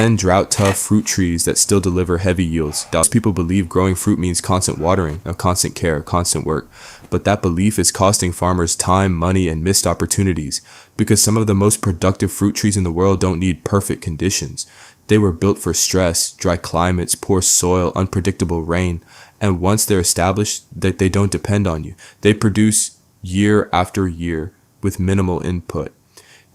10 drought-tough fruit trees that still deliver heavy yields. Most people believe growing fruit means constant watering, constant care, constant work. But that belief is costing farmers time, money, and missed opportunities, because some of the most productive fruit trees in the world don't need perfect conditions. They were built for stress, dry climates, poor soil, unpredictable rain, and once they're established, that they don't depend on you. They produce year after year with minimal input.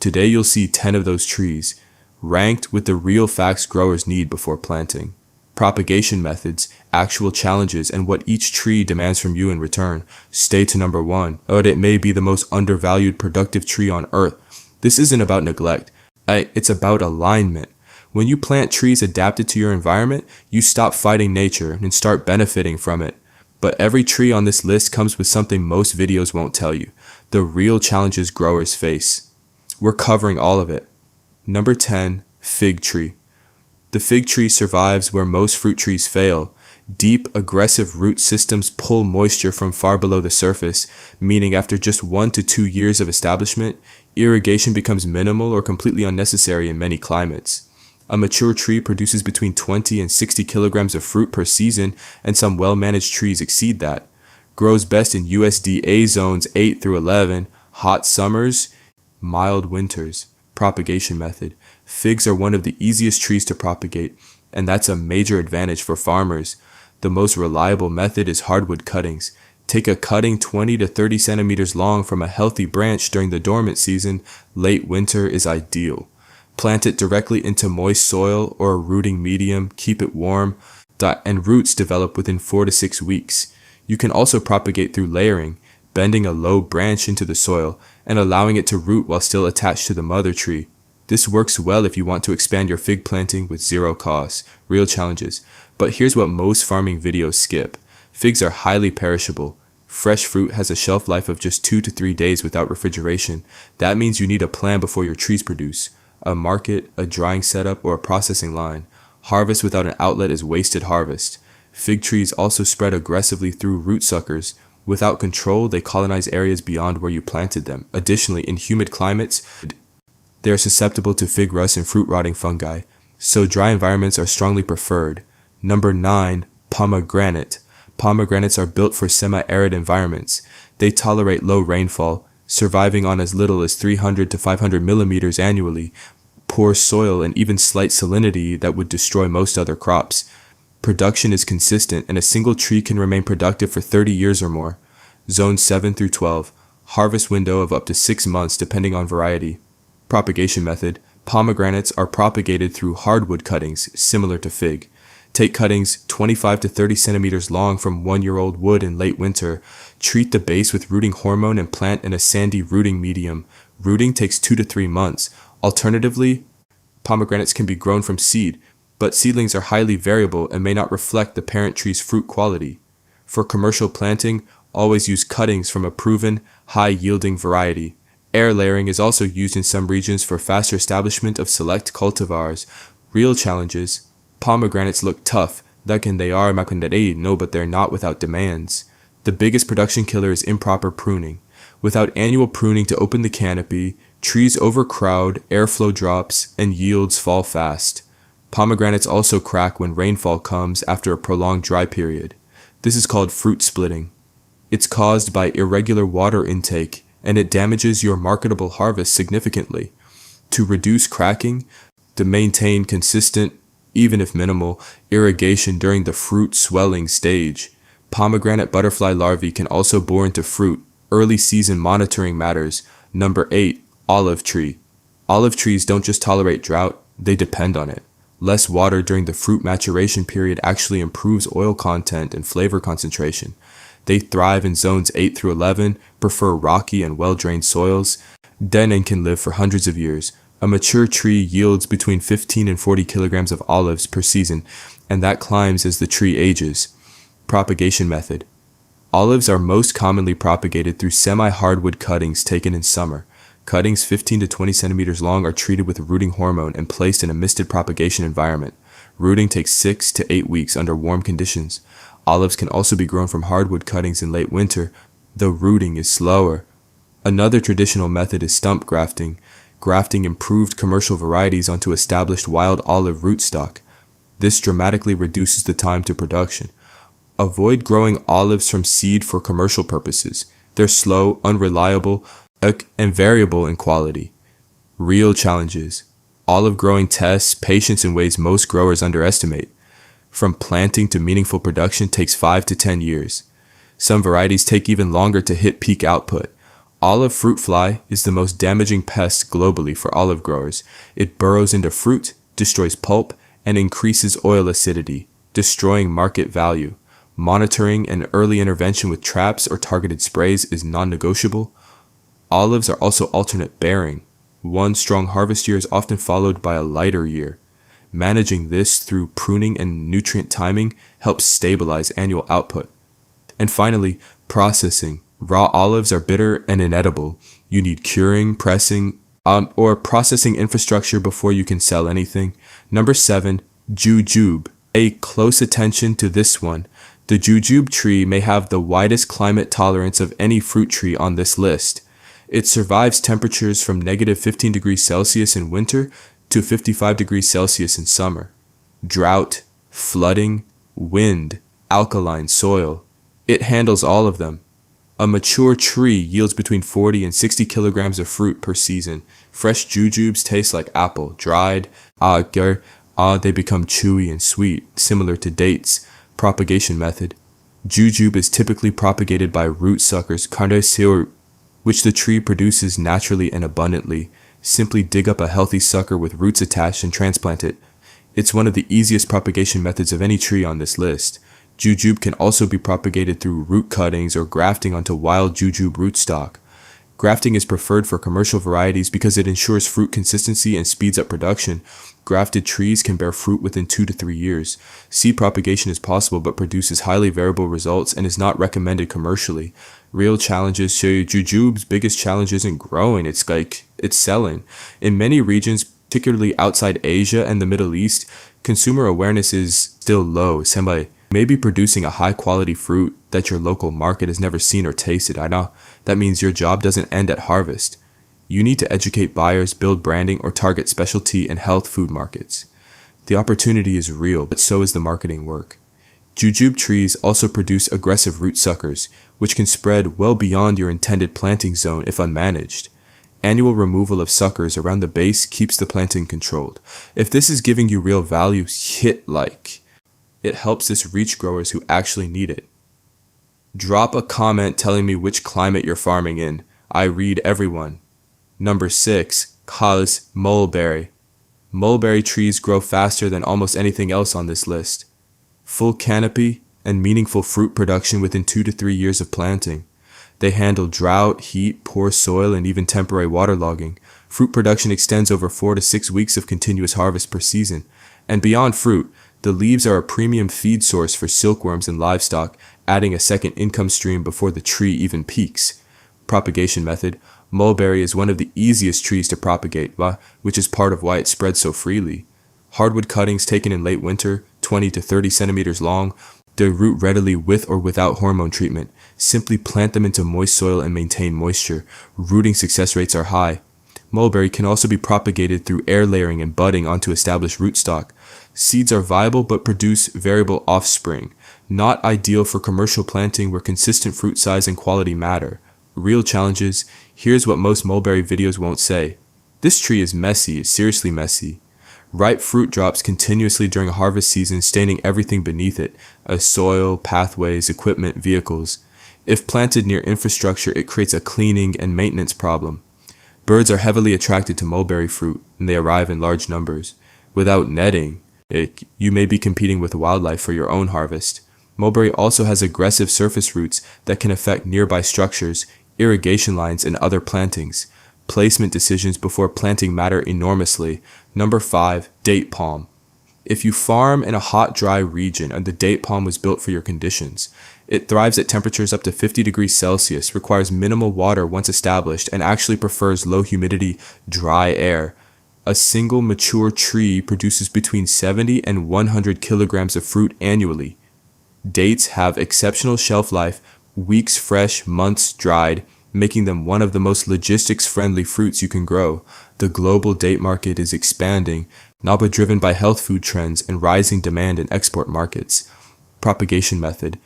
Today you'll see 10 of those trees, ranked with the real facts growers need before planting. Propagation methods, actual challenges, and what each tree demands from you in return. Stay to number 1, but it may be the most undervalued productive tree on earth. This isn't about neglect. It's about alignment. When you plant trees adapted to your environment, you stop fighting nature and start benefiting from it. But every tree on this list comes with something most videos won't tell you. The real challenges growers face. We're covering all of it. Number 10, fig tree. The fig tree survives where most fruit trees fail. Deep, aggressive root systems pull moisture from far below the surface, meaning after just 1 to 2 years of establishment, irrigation becomes minimal or completely unnecessary in many climates. A mature tree produces between 20 and 60 kilograms of fruit per season, and some well-managed trees exceed that. Grows best in USDA zones 8 through 11, hot summers, mild winters. Propagation method. Figs are one of the easiest trees to propagate, and that's a major advantage for farmers. The most reliable method is hardwood cuttings. Take a cutting 20 to 30 centimeters long from a healthy branch during the dormant season. Late winter is ideal. Plant it directly into moist soil or a rooting medium, keep it warm, and roots develop within 4 to 6 weeks. You can also propagate through layering, bending a low branch into the soil and allowing it to root while still attached to the mother tree. This works well if you want to expand your fig planting with zero cost. Real challenges. But here's what most farming videos skip. Figs are highly perishable. Fresh fruit has a shelf life of just 2 to 3 days without refrigeration. That means you need a plan before your trees produce. A market, a drying setup, or a processing line. Harvest without an outlet is wasted harvest. Fig trees also spread aggressively through root suckers. Without control, they colonize areas beyond where you planted them. Additionally, in humid climates, they are susceptible to fig rust and fruit rotting fungi, so dry environments are strongly preferred. Number 9, pomegranate. Pomegranates are built for semi-arid environments. They tolerate low rainfall, surviving on as little as 300 to 500 millimeters annually, poor soil, and even slight salinity that would destroy most other crops. Production is consistent, and a single tree can remain productive for 30 years or more. Zone 7 through 12. Harvest window of up to 6 months depending on variety. Propagation method. Pomegranates are propagated through hardwood cuttings, similar to fig. Take cuttings 25 to 30 centimeters long from 1-year-old wood in late winter. Treat the base with rooting hormone and plant in a sandy rooting medium. Rooting takes 2 to 3 months. Alternatively, pomegranates can be grown from seed, but seedlings are highly variable and may not reflect the parent tree's fruit quality. For commercial planting, always use cuttings from a proven, high-yielding variety. Air layering is also used in some regions for faster establishment of select cultivars. Real challenges. Pomegranates look tough, but they're not without demands. The biggest production killer is improper pruning. Without annual pruning to open the canopy, trees overcrowd, airflow drops, and yields fall fast. Pomegranates also crack when rainfall comes after a prolonged dry period. This is called fruit splitting. It's caused by irregular water intake, and it damages your marketable harvest significantly. To reduce cracking, to maintain consistent, even if minimal, irrigation during the fruit swelling stage. Pomegranate butterfly larvae can also bore into fruit. Early season monitoring matters. Number 8, olive tree. Olive trees don't just tolerate drought, they depend on it. Less water during the fruit maturation period actually improves oil content and flavor concentration. They thrive in zones 8 through 11, prefer rocky and well-drained soils, and can live for hundreds of years. A mature tree yields between 15 and 40 kilograms of olives per season, and that climbs as the tree ages. Propagation method. Olives are most commonly propagated through semi-hardwood cuttings taken in summer. Cuttings 15 to 20 centimeters long are treated with rooting hormone and placed in a misted propagation environment. Rooting takes 6 to 8 weeks under warm conditions. Olives can also be grown from hardwood cuttings in late winter, though rooting is slower. Another traditional method is stump grafting. grafting improved commercial varieties onto established wild olive rootstock. This dramatically reduces the time to production. Avoid growing olives from seed for commercial purposes. They're slow, unreliable, and variable in quality. Real challenges. Olive growing tests patience in ways most growers underestimate. From planting to meaningful production takes 5 to 10 years. Some varieties take even longer to hit peak output. Olive fruit fly is the most damaging pest globally for olive growers. It burrows into fruit, destroys pulp, and increases oil acidity, destroying market value. Monitoring and early intervention with traps or targeted sprays is non-negotiable. Olives are also alternate bearing. One strong harvest year is often followed by a lighter year. Managing this through pruning and nutrient timing helps stabilize annual output. And finally, processing. Raw olives are bitter and inedible. You need curing, pressing, or processing infrastructure before you can sell anything. Number 7, Jujube. Pay close attention to this one. The Jujube tree may have the widest climate tolerance of any fruit tree on this list. It survives temperatures from negative 15 degrees Celsius in winter to 55 degrees Celsius in summer. Drought, flooding, wind, alkaline soil. It handles all of them. A mature tree yields between 40 and 60 kilograms of fruit per season. Fresh jujubes taste like apple. Dried, they become chewy and sweet, similar to dates. Propagation method. Jujube is typically propagated by root suckers, which the tree produces naturally and abundantly. Simply dig up a healthy sucker with roots attached and transplant it. It's one of the easiest propagation methods of any tree on this list. Jujube can also be propagated through root cuttings or grafting onto wild jujube rootstock. Grafting is preferred for commercial varieties because it ensures fruit consistency and speeds up production. Grafted trees can bear fruit within 2 to 3 years. Seed propagation is possible but produces highly variable results and is not recommended commercially. Real challenges show you Jujube's biggest challenge isn't growing, it's selling. In many regions, particularly outside Asia and the Middle East, consumer awareness is still low. May be producing a high quality fruit that your local market has never seen or tasted. I know that means your job doesn't end at harvest. You need to educate buyers, build branding, or target specialty and health food markets. The opportunity is real, but so is the marketing work. Jujube trees also produce aggressive root suckers, which can spread well beyond your intended planting zone if unmanaged. Annual removal of suckers around the base keeps the planting controlled. If this is giving you real value, hit like. It helps this reach growers who actually need it. Drop a comment telling me which climate you're farming in. I read everyone. Number 6, Mulberry. Mulberry trees grow faster than almost anything else on this list. Full canopy and meaningful fruit production within 2 to 3 years of planting. They handle drought, heat, poor soil, and even temporary waterlogging. Fruit production extends over 4 to 6 weeks of continuous harvest per season. And beyond fruit, the leaves are a premium feed source for silkworms and livestock, adding a second income stream before the tree even peaks. Propagation method. Mulberry is one of the easiest trees to propagate, which is part of why it spreads so freely. Hardwood cuttings taken in late winter, 20 to 30 centimeters long, they root readily with or without hormone treatment. Simply plant them into moist soil and maintain moisture. Rooting success rates are high. Mulberry can also be propagated through air layering and budding onto established rootstock. Seeds are viable but produce variable offspring. Not ideal for commercial planting where consistent fruit size and quality matter. Real challenges. Here's what most mulberry videos won't say. This tree is messy, it's seriously messy. Ripe fruit drops continuously during harvest season, staining everything beneath it, soil, pathways, equipment, vehicles. If planted near infrastructure, it creates a cleaning and maintenance problem. Birds are heavily attracted to mulberry fruit, and they arrive in large numbers. Without netting, you may be competing with wildlife for your own harvest. Mulberry also has aggressive surface roots that can affect nearby structures, irrigation lines, and other plantings. Placement decisions before planting matter enormously. Number 5, date palm. If you farm in a hot, dry region and the date palm was built for your conditions, it thrives at temperatures up to 50 degrees Celsius, requires minimal water once established, and actually prefers low humidity, dry air. A single mature tree produces between 70 and 100 kilograms of fruit annually. Dates have exceptional shelf life, weeks fresh, months dried, making them one of the most logistics-friendly fruits you can grow. The global date market is expanding, now but driven by health food trends and rising demand in export markets. Propagation method.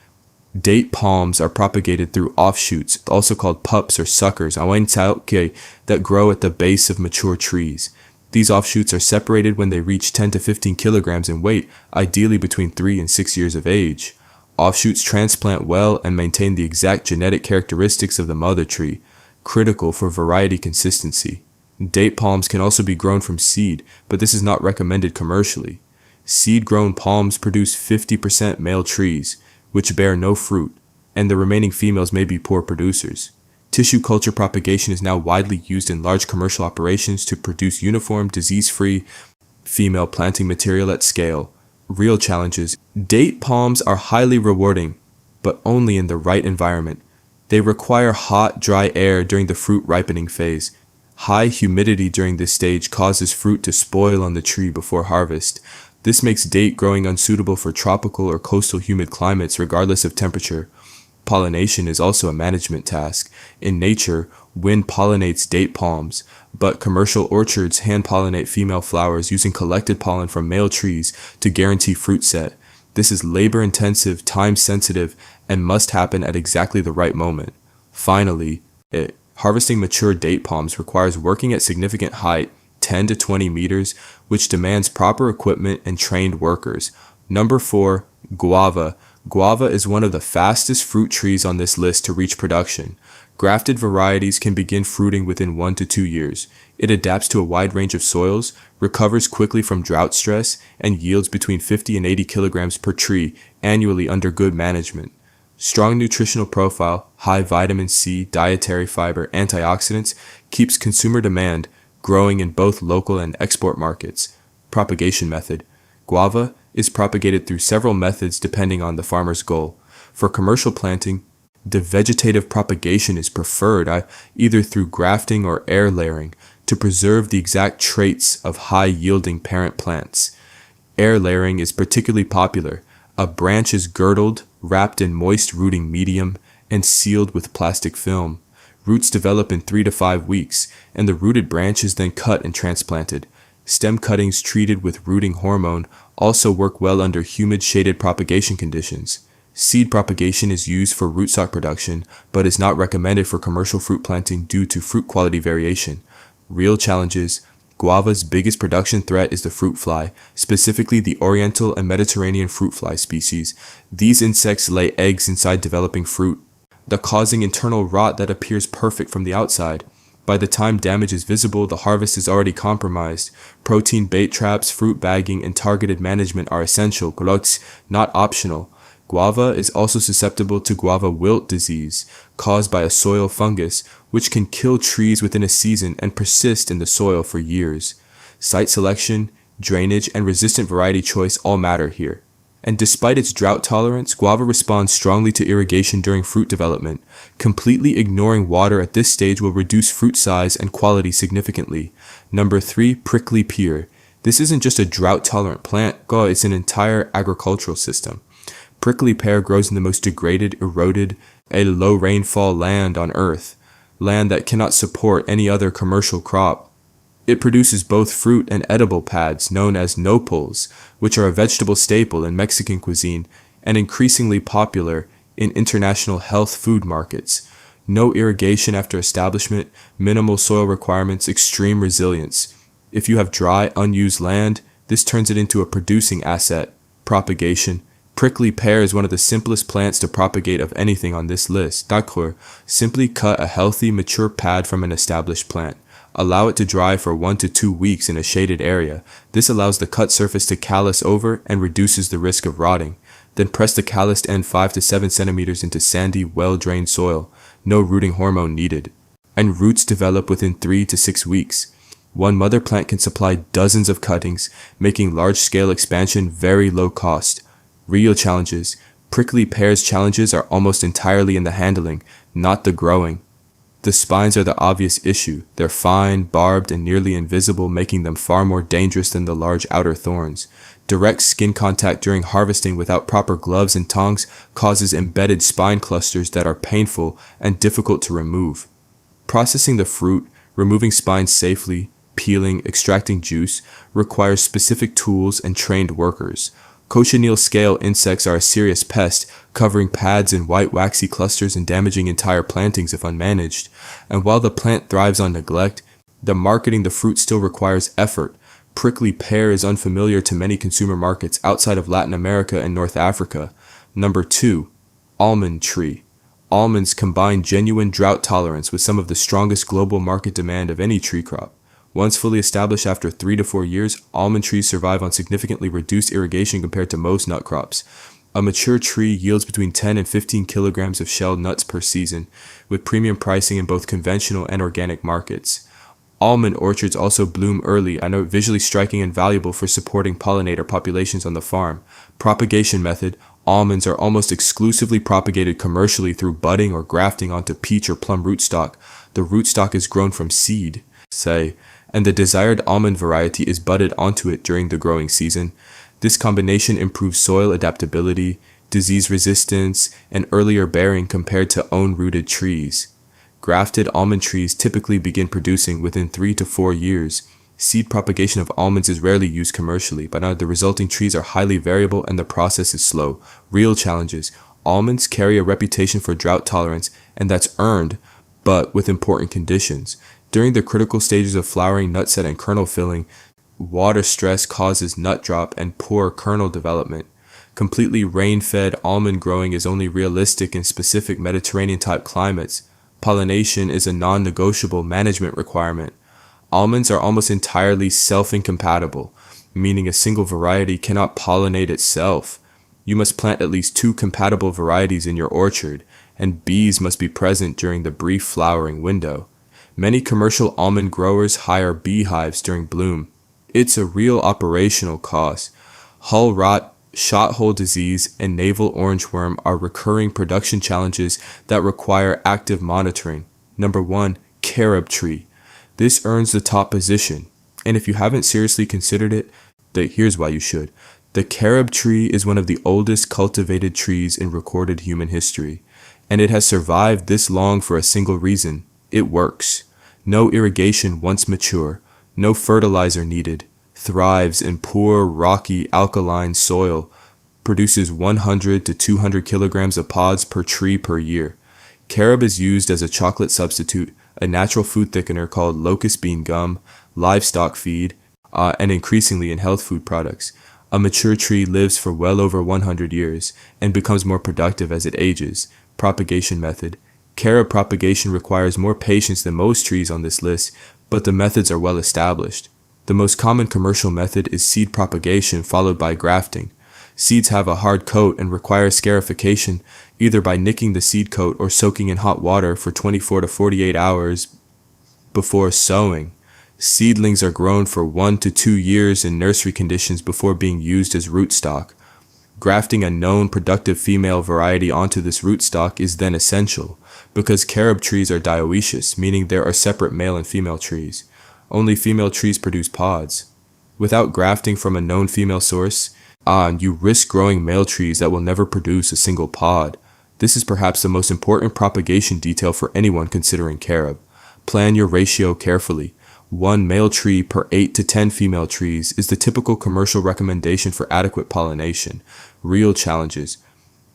Date palms are propagated through offshoots, also called pups or suckers, that grow at the base of mature trees. These offshoots are separated when they reach 10 to 15 kilograms in weight, ideally between 3 and 6 years of age. Offshoots transplant well and maintain the exact genetic characteristics of the mother tree, critical for variety consistency. Date palms can also be grown from seed, but this is not recommended commercially. Seed-grown palms produce 50% male trees, which bear no fruit, and the remaining females may be poor producers. Tissue culture propagation is now widely used in large commercial operations to produce uniform, disease-free female planting material at scale. Real challenges. Date palms are highly rewarding, but only in the right environment. They require hot, dry air during the fruit ripening phase. High humidity during this stage causes fruit to spoil on the tree before harvest. This makes date growing unsuitable for tropical or coastal humid climates regardless of temperature. Pollination is also a management task. In nature, wind pollinates date palms, but commercial orchards hand-pollinate female flowers using collected pollen from male trees to guarantee fruit set. This is labor-intensive, time-sensitive, and must happen at exactly the right moment. Finally, harvesting mature date palms requires working at significant height, 10 to 20 meters, which demands proper equipment and trained workers. Number 4, Guava. Guava is one of the fastest fruit trees on this list to reach production. Grafted varieties can begin fruiting within 1 to 2 years. It adapts to a wide range of soils, recovers quickly from drought stress, and yields between 50 and 80 kilograms per tree annually under good management. Strong nutritional profile, high vitamin C, dietary fiber, antioxidants, keeps consumer demand growing in both local and export markets. Propagation method. Guava is propagated through several methods depending on the farmer's goal. For commercial planting, the vegetative propagation is preferred, either through grafting or air layering, to preserve the exact traits of high-yielding parent plants. Air layering is particularly popular. A branch is girdled, wrapped in moist rooting medium, and sealed with plastic film. Roots develop in 3 to 5 weeks, and the rooted branch is then cut and transplanted. Stem cuttings treated with rooting hormone also work well under humid shaded propagation conditions. Seed propagation is used for rootstock production, but is not recommended for commercial fruit planting due to fruit quality variation. Real challenges. Guava's biggest production threat is the fruit fly, specifically the Oriental and Mediterranean fruit fly species. These insects lay eggs inside developing fruit, causing internal rot that appears perfect from the outside. By the time damage is visible, the harvest is already compromised. Protein bait traps, fruit bagging, and targeted management are essential, not optional. Guava is also susceptible to guava wilt disease, caused by a soil fungus, which can kill trees within a season and persist in the soil for years. Site selection, drainage, and resistant variety choice all matter here. And despite its drought tolerance, guava responds strongly to irrigation during fruit development. Completely ignoring water at this stage will reduce fruit size and quality significantly. Number 3, prickly pear. This isn't just a drought-tolerant plant, it's an entire agricultural system. Prickly pear grows in the most degraded, eroded, and low rainfall land on Earth, land that cannot support any other commercial crop. It produces both fruit and edible pads known as nopals, which are a vegetable staple in Mexican cuisine and increasingly popular in international health food markets. No irrigation after establishment, minimal soil requirements, extreme resilience. If you have dry, unused land, this turns it into a producing asset. Propagation. Prickly pear is one of the simplest plants to propagate of anything on this list. Simply cut a healthy, mature pad from an established plant. Allow it to dry for 1 to 2 weeks in a shaded area. This allows the cut surface to callus over and reduces the risk of rotting. Then press the calloused end 5 to 7 centimeters into sandy, well-drained soil. No rooting hormone needed. And roots develop within 3 to 6 weeks. One mother plant can supply dozens of cuttings, making large-scale expansion very low cost. Real challenges. Prickly pear's challenges are almost entirely in the handling, not the growing. The spines are the obvious issue. They're fine, barbed, and nearly invisible, making them far more dangerous than the large outer thorns. Direct skin contact during harvesting without proper gloves and tongs causes embedded spine clusters that are painful and difficult to remove. Processing the fruit, removing spines safely, peeling, extracting juice, requires specific tools and trained workers. Cochineal scale insects are a serious pest, covering pads in white waxy clusters and damaging entire plantings if unmanaged. And while the plant thrives on neglect, the marketing the fruit still requires effort. Prickly pear is unfamiliar to many consumer markets outside of Latin America and North Africa. Number 2. Almond tree. Almonds combine genuine drought tolerance with some of the strongest global market demand of any tree crop. Once fully established after 3 to 4 years, almond trees survive on significantly reduced irrigation compared to most nut crops. A mature tree yields between 10 and 15 kilograms of shelled nuts per season, with premium pricing in both conventional and organic markets. Almond orchards also bloom early and are visually striking and valuable for supporting pollinator populations on the farm. Propagation method: almonds are almost exclusively propagated commercially through budding or grafting onto peach or plum rootstock. The rootstock is grown from seed, and the desired almond variety is budded onto it during the growing season. This combination improves soil adaptability, disease resistance, and earlier bearing compared to own-rooted trees. Grafted almond trees typically begin producing within 3 to 4 years. Seed propagation of almonds is rarely used commercially, but the resulting trees are highly variable and the process is slow. Real challenges: almonds carry a reputation for drought tolerance, and that's earned, but with important conditions. During the critical stages of flowering, nutset, and kernel filling, water stress causes nut drop and poor kernel development. Completely rain-fed almond growing is only realistic in specific Mediterranean-type climates. Pollination is a non-negotiable management requirement. Almonds are almost entirely self-incompatible, meaning a single variety cannot pollinate itself. You must plant at least 2 compatible varieties in your orchard, and bees must be present during the brief flowering window. Many commercial almond growers hire beehives during bloom. It's a real operational cost. Hull rot, shot hole disease, and navel orangeworm are recurring production challenges that require active monitoring. Number 1. Carob Tree. This earns the top position, and if you haven't seriously considered it, here's why you should. The carob tree is one of the oldest cultivated trees in recorded human history, and it has survived this long for a single reason: it works. No irrigation once mature, no fertilizer needed, thrives in poor, rocky, alkaline soil, produces 100 to 200 kilograms of pods per tree per year. Carob is used as a chocolate substitute, a natural food thickener called locust bean gum, livestock feed, and increasingly in health food products. A mature tree lives for well over 100 years and becomes more productive as it ages. Propagation method. Carob propagation requires more patience than most trees on this list, but the methods are well established. The most common commercial method is seed propagation followed by grafting. Seeds have a hard coat and require scarification either by nicking the seed coat or soaking in hot water for 24 to 48 hours before sowing. Seedlings are grown for 1 to 2 years in nursery conditions before being used as rootstock. Grafting a known productive female variety onto this rootstock is then essential, because carob trees are dioecious, meaning there are separate male and female trees. Only female trees produce pods. Without grafting from a known female source, you risk growing male trees that will never produce a single pod. This is perhaps the most important propagation detail for anyone considering carob. Plan your ratio carefully. 1 male tree per 8 to 10 female trees is the typical commercial recommendation for adequate pollination. Real challenges.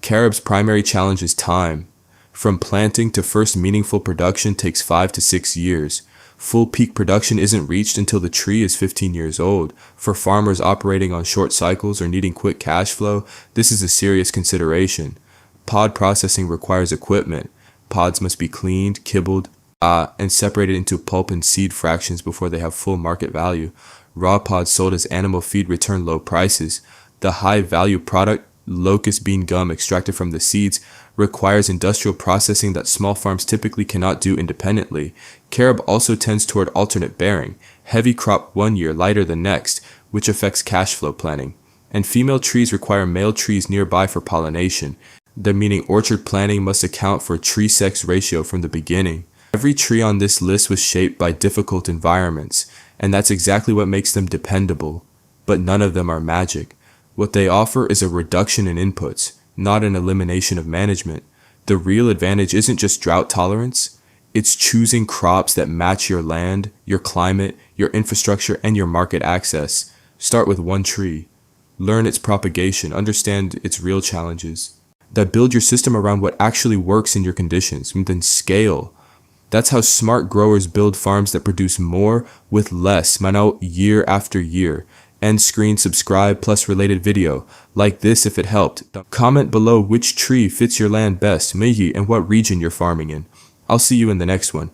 Carob's primary challenge is time. From planting to first meaningful production takes 5 to 6 years. Full peak production isn't reached until the tree is 15 years old. For farmers operating on short cycles or needing quick cash flow, this is a serious consideration. Pod processing requires equipment. Pods must be cleaned, kibbled, and separated into pulp and seed fractions before they have full market value. Raw pods sold as animal feed return low prices. The high-value product, locust bean gum extracted from the seeds, requires industrial processing that small farms typically cannot do independently. Carob also tends toward alternate bearing, heavy crop one year, lighter the next, which affects cash flow planning. And female trees require male trees nearby for pollination, meaning orchard planning must account for tree-sex ratio from the beginning. Every tree on this list was shaped by difficult environments, and that's exactly what makes them dependable. But none of them are magic. What they offer is a reduction in inputs, not an elimination of management. The real advantage isn't just drought tolerance, It's choosing crops that match your land, your climate, your infrastructure, and your market access. Start with one tree. Learn its propagation, understand its real challenges. That build your system around what actually works in your conditions, and then scale. That's how smart growers build farms that produce more with less, year after year. End screen, subscribe, plus related video. Like this if it helped. Comment below which tree fits your land best, and what region you're farming in. I'll see you in the next one.